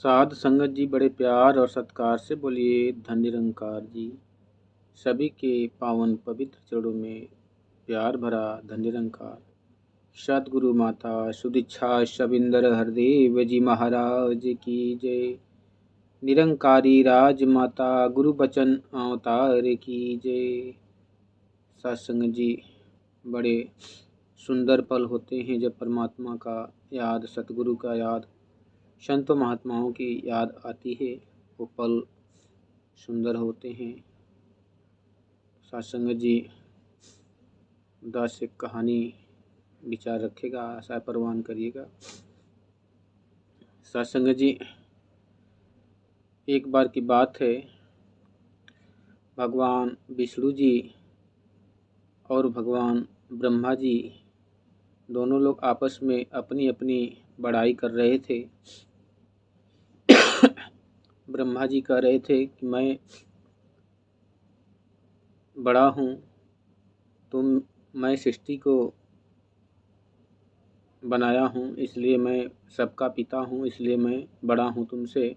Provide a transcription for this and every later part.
साध संगत जी बड़े प्यार और सत्कार से बोलिए धन निरंकार जी। सभी के पावन पवित्र चरणों में प्यार भरा धन निरंकार। सतगुरु माता सुदीक्षा शबिंदर हरदेव जी महाराज की जय। निरंकारी राज माता गुरु बचन अवतार की जय। सत्संग जी, बड़े सुंदर पल होते हैं जब परमात्मा का याद, सतगुरु का याद, संतों महात्माओं की याद आती है। वो पल सुंदर होते हैं। सत्संग जी, 10 एक कहानी विचार रखेगा, आशा परवान करिएगा। सत्संग जी, एक बार की बात है, भगवान विष्णु जी और भगवान ब्रह्मा जी दोनों लोग आपस में अपनी अपनी बड़ाई कर रहे थे। ब्रह्मा जी कह रहे थे कि मैं बड़ा हूँ, मैं सृष्टि को बनाया हूँ, इसलिए मैं सबका पिता हूँ, इसलिए मैं बड़ा हूँ तुमसे।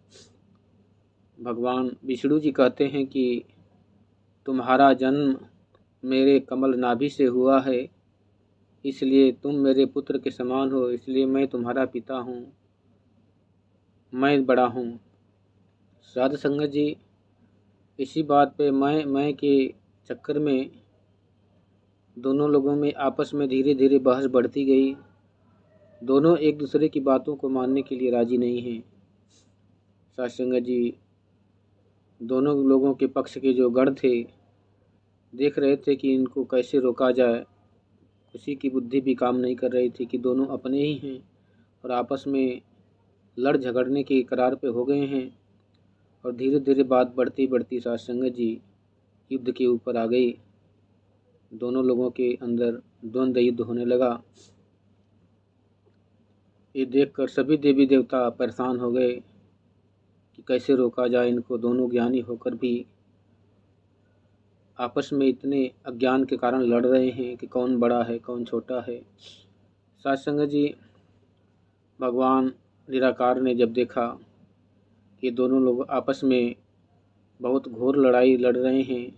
भगवान विष्णु जी कहते हैं कि तुम्हारा जन्म मेरे कमल नाभि से हुआ है, इसलिए तुम मेरे पुत्र के समान हो, इसलिए मैं तुम्हारा पिता हूँ, मैं बड़ा हूँ। साध संगत जी, इसी बात पे मैं के चक्कर में दोनों लोगों में आपस में धीरे धीरे बहस बढ़ती गई। दोनों एक दूसरे की बातों को मानने के लिए राजी नहीं हैं। साध संगत जी, दोनों लोगों के पक्ष के जो गढ़ थे देख रहे थे कि इनको कैसे रोका जाए। किसी की बुद्धि भी काम नहीं कर रही थी कि दोनों अपने ही हैं और आपस में लड़ झगड़ने के करार पे हो गए हैं। और धीरे धीरे बात बढ़ती बढ़ती साध संगत जी युद्ध के ऊपर आ गई। दोनों लोगों के अंदर द्वंद्व युद्ध होने लगा। ये देखकर सभी देवी देवता परेशान हो गए कि कैसे रोका जाए इनको। दोनों ज्ञानी होकर भी आपस में इतने अज्ञान के कारण लड़ रहे हैं कि कौन बड़ा है कौन छोटा है। साध संगत जी, भगवान निराकार ने जब देखा कि दोनों लोग आपस में बहुत घोर लड़ाई लड़ रहे हैं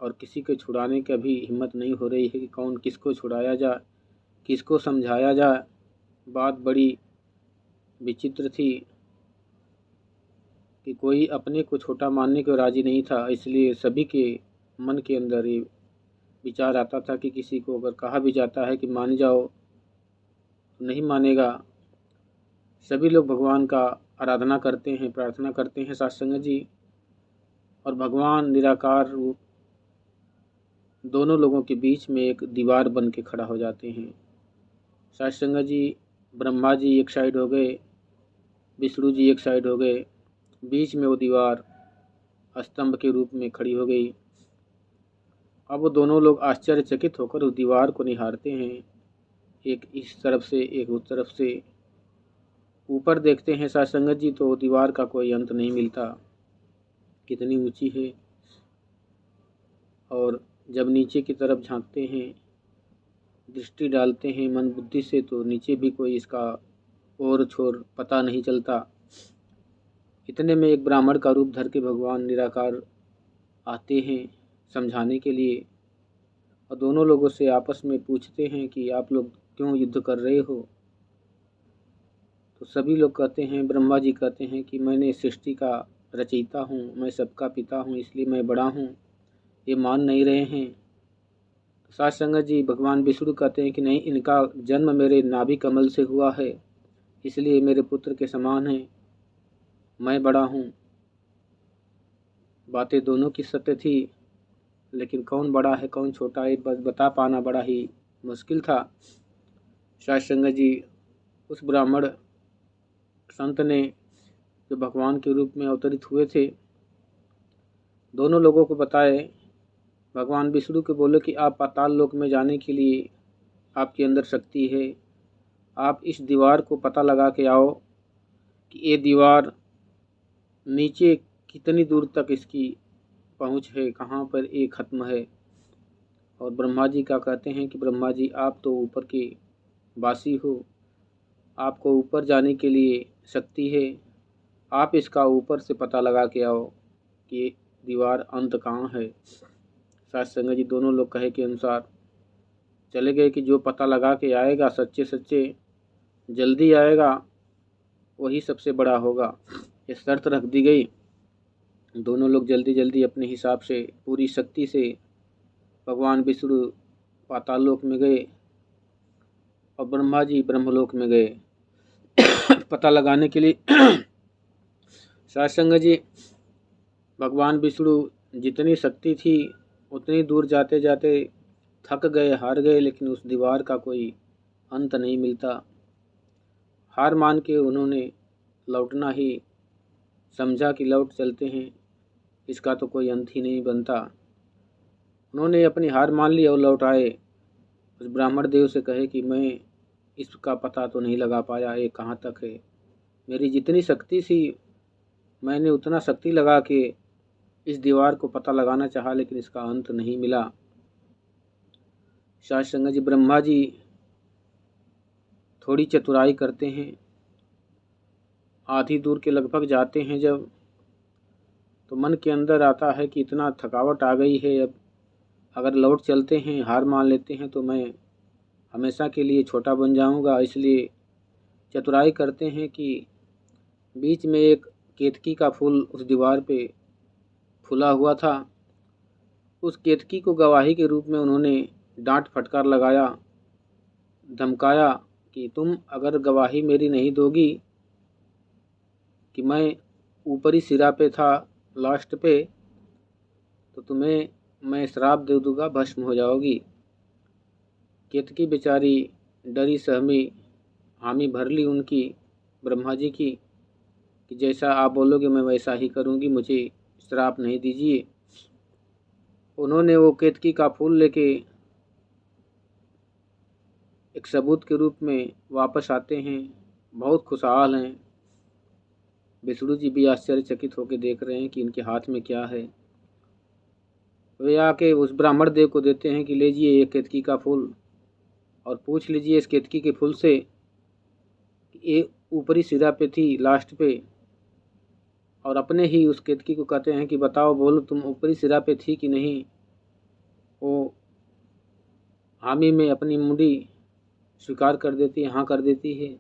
और किसी को छुड़ाने का भी हिम्मत नहीं हो रही है कि कौन किसको छुड़ाया जाए, किसको समझाया जाए। बात बड़ी विचित्र थी कि कोई अपने को छोटा मानने को राजी नहीं था। इसलिए सभी के मन के अंदर ये विचार आता था कि किसी को अगर कहा भी जाता है कि मान जाओ तो नहीं मानेगा। सभी लोग भगवान का आराधना करते हैं, प्रार्थना करते हैं सत्संग जी, और भगवान निराकार रूप दोनों लोगों के बीच में एक दीवार बन के खड़ा हो जाते हैं। सत्संग जी, ब्रह्मा जी एक साइड हो गए, विष्णु जी एक साइड हो गए, बीच में वो दीवार स्तंभ के रूप में खड़ी हो गई। अब वो दोनों लोग आश्चर्यचकित होकर उस दीवार को निहारते हैं, एक इस तरफ से एक उस तरफ से। ऊपर देखते हैं सत्संगत जी तो दीवार का कोई अंत नहीं मिलता, कितनी ऊंची है। और जब नीचे की तरफ झांकते हैं, दृष्टि डालते हैं मन बुद्धि से, तो नीचे भी कोई इसका और छोर पता नहीं चलता। इतने में एक ब्राह्मण का रूप धर के भगवान निराकार आते हैं समझाने के लिए, और दोनों लोगों से आपस में पूछते हैं कि आप लोग क्यों युद्ध कर रहे हो। तो सभी लोग कहते हैं, ब्रह्मा जी कहते हैं कि मैंने सृष्टि का रचयिता हूँ, मैं सबका पिता हूँ, इसलिए मैं बड़ा हूँ। ये मान नहीं रहे हैं। तो साथ संगत जी, भगवान विष्णु कहते हैं कि नहीं, इनका जन्म मेरे नाभि कमल से हुआ है, इसलिए मेरे पुत्र के समान है, मैं बड़ा हूँ। बातें दोनों की सत्य थी, लेकिन कौन बड़ा है कौन छोटा है बता पाना बड़ा ही मुश्किल था। साथ संगत जी, उस ब्राह्मण संत ने जो भगवान के रूप में अवतरित हुए थे, दोनों लोगों को बताए। भगवान विष्णु को बोले कि आप पाताल लोक में जाने के लिए आपके अंदर शक्ति है, आप इस दीवार को पता लगा के आओ कि ये दीवार नीचे कितनी दूर तक इसकी पहुँच है, कहाँ पर ये ख़त्म है। और ब्रह्मा जी का कहते हैं कि ब्रह्मा जी, आप तो ऊपर के वासी हो, आपको ऊपर जाने के लिए शक्ति है, आप इसका ऊपर से पता लगा के आओ कि दीवार अंत कहाँ है। साथ संगत जी दोनों लोग कहे के अनुसार चले गए कि जो पता लगा के आएगा सच्चे सच्चे जल्दी आएगा वही सबसे बड़ा होगा। ये शर्त रख दी गई। दोनों लोग जल्दी जल्दी अपने हिसाब से पूरी शक्ति से भगवान विष्णु पाताल लोक में गए और ब्रह्मा जी ब्रह्मलोक में गए पता लगाने के लिए। सासंग जी भगवान विष्णु जितनी शक्ति थी उतनी दूर जाते जाते थक गए, हार गए, लेकिन उस दीवार का कोई अंत नहीं मिलता। हार मान के उन्होंने लौटना ही समझा कि लौट चलते हैं, इसका तो कोई अंत ही नहीं बनता। उन्होंने अपनी हार मान ली और लौट आए। उस ब्राह्मण देव से कहे कि मैं इसका पता तो नहीं लगा पाया, ये कहाँ तक है। मेरी जितनी शक्ति थी मैंने उतना शक्ति लगा के इस दीवार को पता लगाना चाहा, लेकिन इसका अंत नहीं मिला। साध संगत जी ब्रह्मा जी थोड़ी चतुराई करते हैं। आधी दूर के लगभग जाते हैं जब, तो मन के अंदर आता है कि इतना थकावट आ गई है, अब अगर लौट चलते हैं, हार मान लेते हैं तो मैं हमेशा के लिए छोटा बन जाऊंगा। इसलिए चतुराई करते हैं कि बीच में एक केतकी का फूल उस दीवार पे फूला हुआ था। उस केतकी को गवाही के रूप में उन्होंने डांट फटकार लगाया, धमकाया कि तुम अगर गवाही मेरी नहीं दोगी कि मैं ऊपरी सिरा पे था लास्ट पे, तो तुम्हें मैं श्राप दे दूँगा, भस्म हो जाओगी। केतकी बेचारी डरी सहमी, हामी भर ली उनकी ब्रह्मा जी की कि जैसा आप बोलोगे मैं वैसा ही करूँगी, मुझे श्राप नहीं दीजिए। उन्होंने वो केतकी का फूल लेके एक सबूत के रूप में वापस आते हैं, बहुत खुशहाल हैं। विष्णु जी भी आश्चर्यचकित होकर देख रहे हैं कि इनके हाथ में क्या है। वे आके उस ब्राह्मण देव को देते हैं कि लीजिए ये केतकी का फूल और पूछ लीजिए इस केतकी के फूल से, ये ऊपरी सिरा पे थी लास्ट पे। और अपने ही उस केतकी को कहते हैं कि बताओ, बोलो तुम ऊपरी सिरा पे थी कि नहीं। वो हामी में अपनी मुंडी स्वीकार कर देती है, हाँ कर देती है।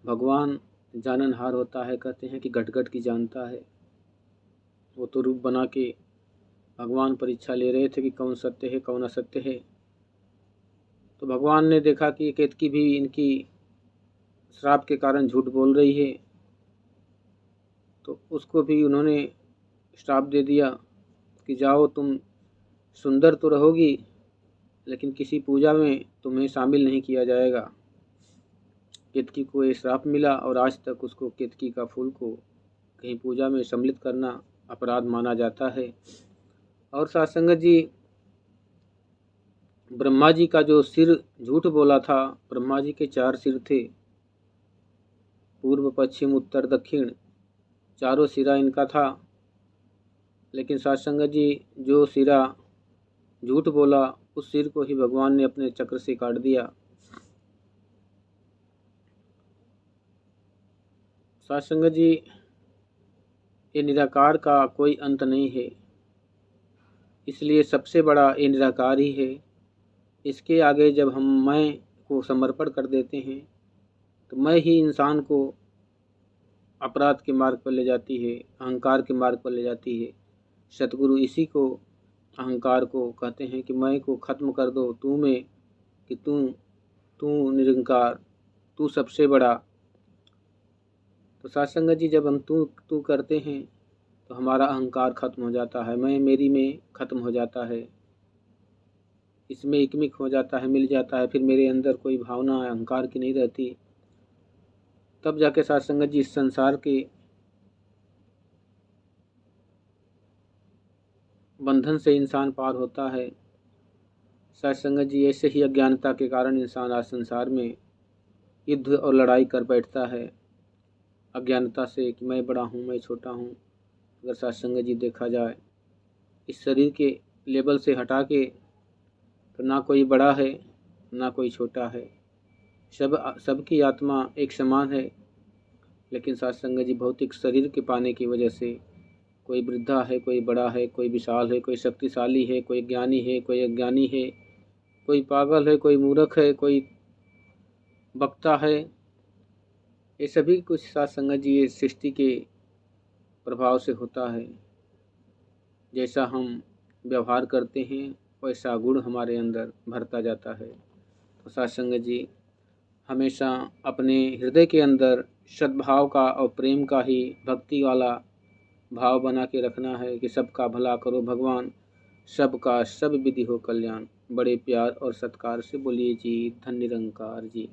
भगवान जाननहार होता है, कहते हैं कि घट घट की जानता है। वो तो रूप बना के भगवान परीक्षा ले रहे थे कि कौन सत्य है कौन असत्य है। तो भगवान ने देखा कि केतकी भी इनकी श्राप के कारण झूठ बोल रही है, तो उसको भी उन्होंने श्राप दे दिया कि जाओ, तुम सुंदर तो रहोगी लेकिन किसी पूजा में तुम्हें शामिल नहीं किया जाएगा। केतकी को ये श्राप मिला और आज तक उसको केतकी का फूल को कहीं पूजा में सम्मिलित करना अपराध माना जाता है। और सासंगत जी ब्रह्मा जी का जो सिर झूठ बोला था, ब्रह्मा जी के 4 सिर थे, पूर्व पश्चिम उत्तर दक्षिण, चारों सिरा इनका था। लेकिन सासंगत जी जो सिरा झूठ बोला उस सिर को ही भगवान ने अपने चक्र से काट दिया। सासंगत जी ये निराकार का कोई अंत नहीं है, इसलिए सबसे बड़ा ये निराकार ही है। इसके आगे जब हम मैं को समर्पण कर देते हैं तो मैं ही इंसान को अपराध के मार्ग पर ले जाती है, अहंकार के मार्ग पर ले जाती है। सतगुरु इसी को, अहंकार को कहते हैं कि मैं को ख़त्म कर दो तू में, कि तू निरंकार, तू सबसे बड़ा। तो सासंगत जी जब हम तू करते हैं तो हमारा अहंकार खत्म हो जाता है, मैं मेरी में ख़त्म हो जाता है, इसमें एकमिक हो जाता है, मिल जाता है। फिर मेरे अंदर कोई भावना अहंकार की नहीं रहती। तब जाके सासंगत जी इस संसार के बंधन से इंसान पार होता है। सासंगत जी ऐसे ही अज्ञानता के कारण इंसान आज संसार में युद्ध और लड़ाई कर बैठता है, अज्ञानता से कि मैं बड़ा हूँ मैं छोटा हूँ। अगर सासंगत जी देखा जाए इस शरीर के लेवल से हटा के, तो ना कोई बड़ा है ना कोई छोटा है, सबकी आत्मा एक समान है। लेकिन साथ संगत जी भौतिक शरीर के पाने की वजह से कोई वृद्धा है, कोई बड़ा है, कोई विशाल है, कोई शक्तिशाली है, कोई ज्ञानी है, कोई अज्ञानी है, कोई पागल है, कोई मूर्ख है, कोई वक्ता है। ये सभी कुछ साथ संगत जी ये सृष्टि के प्रभाव से होता है। जैसा हम व्यवहार करते हैं वैसा गुण हमारे अंदर भरता जाता है। तो साथ संगत जी हमेशा अपने हृदय के अंदर सद्भाव का और प्रेम का ही, भक्ति वाला भाव बना के रखना है कि सबका भला करो भगवान, सबका सब विधि हो कल्याण। बड़े प्यार और सत्कार से बोलिए जी धन्य निरंकार जी।